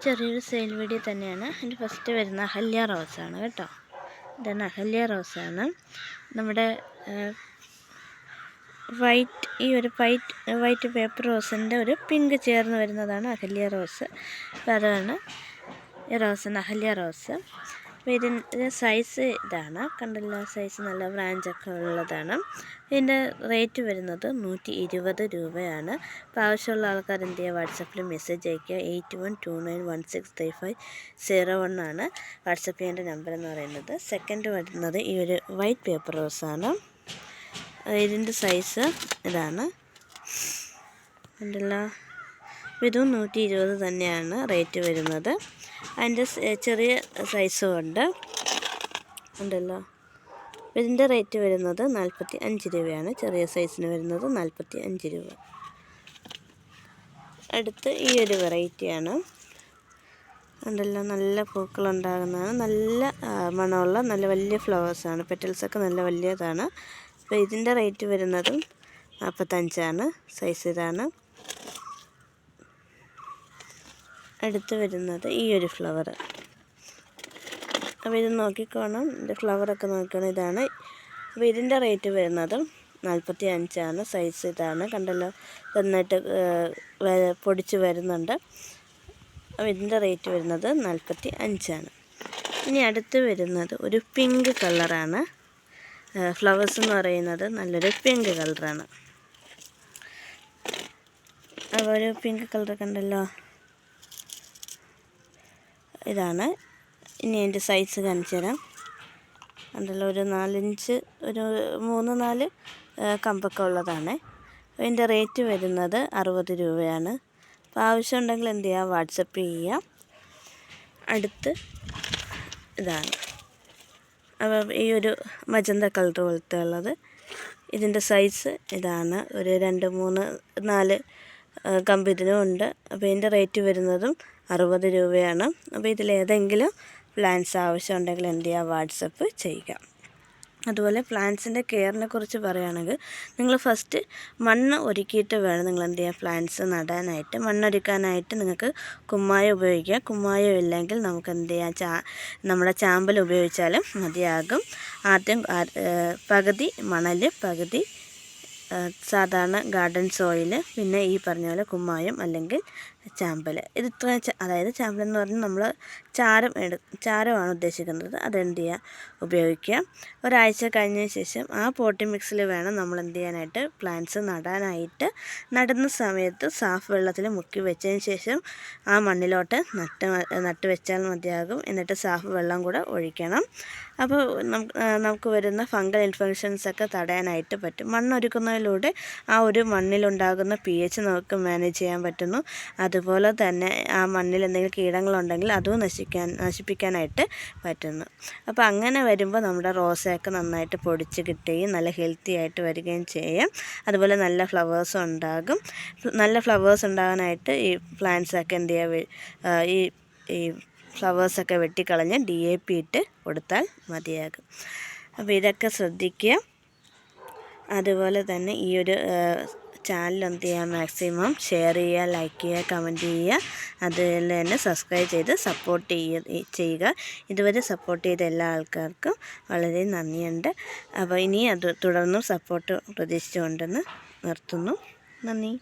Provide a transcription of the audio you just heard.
ചെറിയൊരു sale video തന്നെയാണ്. അതിൻ്റെ ഫസ്റ്റ് വരുന്ന അഹല്യ റോസാണ് കേട്ടോ. ഇതാണ് അഹല്യ റോസാണ്. നമ്മുടെ ഈ ഒരു വൈറ്റ് പേപ്പർ റോസിൻ്റെ ഒരു പിങ്ക് ചേർന്ന് വരുന്നതാണ് അഹല്യ റോസ്. അപ്പോൾ അതാണ് ഈ റോസാണ് അഹല്യ റോസ്. അപ്പോൾ ഇതിൻ്റെ സൈസ് ഇതാണ്, കണ്ടല്ലോ, സൈസ് നല്ല ബ്രാഞ്ചൊക്കെ ഉള്ളതാണ്. ഇതിൻ്റെ റേറ്റ് വരുന്നത് 120 രൂപയാണ്. അപ്പോൾ ആവശ്യമുള്ള ആൾക്കാർ എന്ത് ചെയ്യുക, വാട്സപ്പിൽ മെസ്സേജ് അയയ്ക്കുക. 8129163501 ആണ് വാട്സപ്പ് ചെയ്യേണ്ട നമ്പർ എന്ന് പറയുന്നത്. സെക്കൻഡ് വരുന്നത് ഈ ഒരു വൈറ്റ് പേപ്പർ റോസാണ്. ഇതിൻ്റെ സൈസ് ഇതാണ്, കണ്ടല്ലോ. ഇതും 120 തന്നെയാണ് റേറ്റ് വരുന്നത്. അതിൻ്റെ ചെറിയ സൈസും ഉണ്ട്, ഉണ്ടല്ലോ. ഇതിൻ്റെ റേറ്റ് വരുന്നത് 45 രൂപയാണ്. ചെറിയ സൈസിന് വരുന്നത് 45 രൂപ. അടുത്ത് ഈ ഒരു വെറൈറ്റിയാണ്, ഉണ്ടല്ലോ. നല്ല പൂക്കളുണ്ടാകുന്നതാണ്, നല്ല മണമുള്ള നല്ല വലിയ ഫ്ലവേഴ്സാണ്. പെറ്റൽസൊക്കെ നല്ല വലിയതാണ്. അപ്പോൾ ഇതിൻ്റെ റേറ്റ് വരുന്നതും 45 സൈസ് ഇതാണ്. അടുത്ത് വരുന്നത് ഈ ഒരു ഫ്ലവർ. അപ്പോൾ ഇത് നോക്കിക്കോണം, ഇതിൻ്റെ ഫ്ലവറൊക്കെ നോക്കണം. ഇതാണ്. അപ്പോൾ ഇതിൻ്റെ റേറ്റ് വരുന്നതും 45 സൈസ് ഇതാണ്, കണ്ടല്ലോ. നന്നായിട്ട് പൊടിച്ച് വരുന്നുണ്ട്. അപ്പോൾ ഇതിൻ്റെ റേറ്റ് വരുന്നത് 45. ഇനി അടുത്ത് വരുന്നത് ഒരു പിങ്ക് കളറാണ്. ഫ്ലവേഴ്സ് എന്ന് പറയുന്നത് നല്ലൊരു പിങ്ക് കളറാണ്. അപ്പോൾ ഒരു പിങ്ക് കളർ കണ്ടല്ലോ, ഇതാണ്. ഇനി അതിൻ്റെ സൈസ് കാണിച്ചു തരാം, കണ്ടല്ലോ. ഒരു 3-4 കമ്പൊക്കെ ഉള്ളതാണ്. അതിൻ്റെ റേറ്റ് വരുന്നത് 60 രൂപയാണ്. അപ്പോൾ ആവശ്യമുണ്ടെങ്കിൽ എന്ത് ചെയ്യുക, വാട്സപ്പ് ചെയ്യുക. അടുത്ത് ഇതാണ്. അപ്പോൾ ഈ ഒരു മജന്ത കളർ പോലത്തെ ഉള്ളത്, ഇതിൻ്റെ സൈസ് ഇതാണ്. ഒരു 2-3-4 കമ്പ് ഇതിനും ഉണ്ട്. അപ്പോൾ ഇതിൻ്റെ റേറ്റ് വരുന്നതും 60 രൂപയാണ്. അപ്പോൾ ഇതിലേതെങ്കിലും പ്ലാന്റ്സ് ആവശ്യമുണ്ടെങ്കിൽ എന്ത് ചെയ്യുക, വാട്സപ്പ് ചെയ്യുക. അതുപോലെ പ്ലാന്റ്സിൻ്റെ കെയറിനെ കുറിച്ച് പറയുകയാണെങ്കിൽ നിങ്ങൾ ഫസ്റ്റ് മണ്ണ് ഒരുക്കിയിട്ട് വേണം നിങ്ങൾ എന്ത് ചെയ്യുക, പ്ലാന്റ്സ് നടാനായിട്ട്. മണ്ണൊരുക്കാനായിട്ട് നിങ്ങൾക്ക് കുമ്മായം ഉപയോഗിക്കുക. കുമ്മായം ഇല്ലെങ്കിൽ നമുക്ക് എന്ത് ചെയ്യാം, നമ്മുടെ ചാമ്പൽ ഉപയോഗിച്ചാലും മതിയാകും. ആദ്യം പകുതി മണൽ, പകുതി സാധാരണ ഗാർഡൻ സോയിൽ, പിന്നെ ഈ പറഞ്ഞ പോലെ കുമ്മായം അല്ലെങ്കിൽ ചാമ്പൽ. ഇത് ഇത്ര, അതായത് ചാമ്പൽ എന്ന് പറഞ്ഞാൽ നമ്മൾ ചാരമാണ് ഉദ്ദേശിക്കുന്നത്. അതെന്ത് ചെയ്യുക, ഉപയോഗിക്കുക. ഒരാഴ്ച കഴിഞ്ഞതിന് ശേഷം ആ പോട്ടി മിക്സിൽ വേണം നമ്മൾ എന്ത് ചെയ്യാനായിട്ട്, പ്ലാന്റ്സ് നടാനായിട്ട്. നടുന്ന സമയത്ത് സാഫ് വെള്ളത്തിൽ മുക്കി വെച്ചതിന് ശേഷം ആ മണ്ണിലോട്ട് നട്ട് വെച്ചാൽ മതിയാകും. എന്നിട്ട് സാഫ് വെള്ളം കൂടെ ഒഴിക്കണം. അപ്പോൾ നമുക്ക് വരുന്ന ഫംഗൽ ഇൻഫെക്ഷൻസൊക്കെ തടയാനായിട്ട് പറ്റും. മണ്ണൊരുക്കുന്നതിലൂടെ ആ ഒരു മണ്ണിലുണ്ടാകുന്ന pH നമുക്ക് മാനേജ് ചെയ്യാൻ പറ്റുന്നു. അതുപോലെ തന്നെ ആ മണ്ണിൽ എന്തെങ്കിലും കീടങ്ങളുണ്ടെങ്കിൽ അതും നശിപ്പിക്കാനായിട്ട് പറ്റുന്നു. അപ്പോൾ അങ്ങനെ വരുമ്പോൾ നമ്മുടെ റോസയൊക്കെ നന്നായിട്ട് പൊടിച്ച് കിട്ടുകയും നല്ല ഹെൽത്തി ആയിട്ട് വരികയും ചെയ്യും. അതുപോലെ നല്ല ഫ്ലവേഴ്സും ഉണ്ടാകും. നല്ല ഫ്ലവേഴ്സ് ഉണ്ടാകാനായിട്ട് ഈ പ്ലാന്റ്സൊക്കെ എന്ത് ചെയ്യുക, ഈ ഫ്ലവേഴ്സൊക്കെ വെട്ടിക്കളഞ്ഞ് DAP ഇട്ട് കൊടുത്താൽ മതിയാകും. അപ്പോൾ ഇതൊക്കെ ശ്രദ്ധിക്കുക. അതുപോലെ തന്നെ ഈ ഒരു ചാനൽ എന്ത് ചെയ്യുക, മാക്സിമം ഷെയർ ചെയ്യുക, ലൈക്ക് ചെയ്യുക, കമൻറ്റ് ചെയ്യുക. അതുപോലെ തന്നെ സബ്സ്ക്രൈബ് ചെയ്ത് സപ്പോർട്ട് ചെയ്യുക. ഇതുവരെ സപ്പോർട്ട് ചെയ്ത എല്ലാ ആൾക്കാർക്കും വളരെ നന്ദിയുണ്ട്. അപ്പോൾ ഇനി അത് തുടർന്നും സപ്പോർട്ട് പ്രതീക്ഷിച്ചുകൊണ്ടെന്ന് നിർത്തുന്നു. നന്ദി.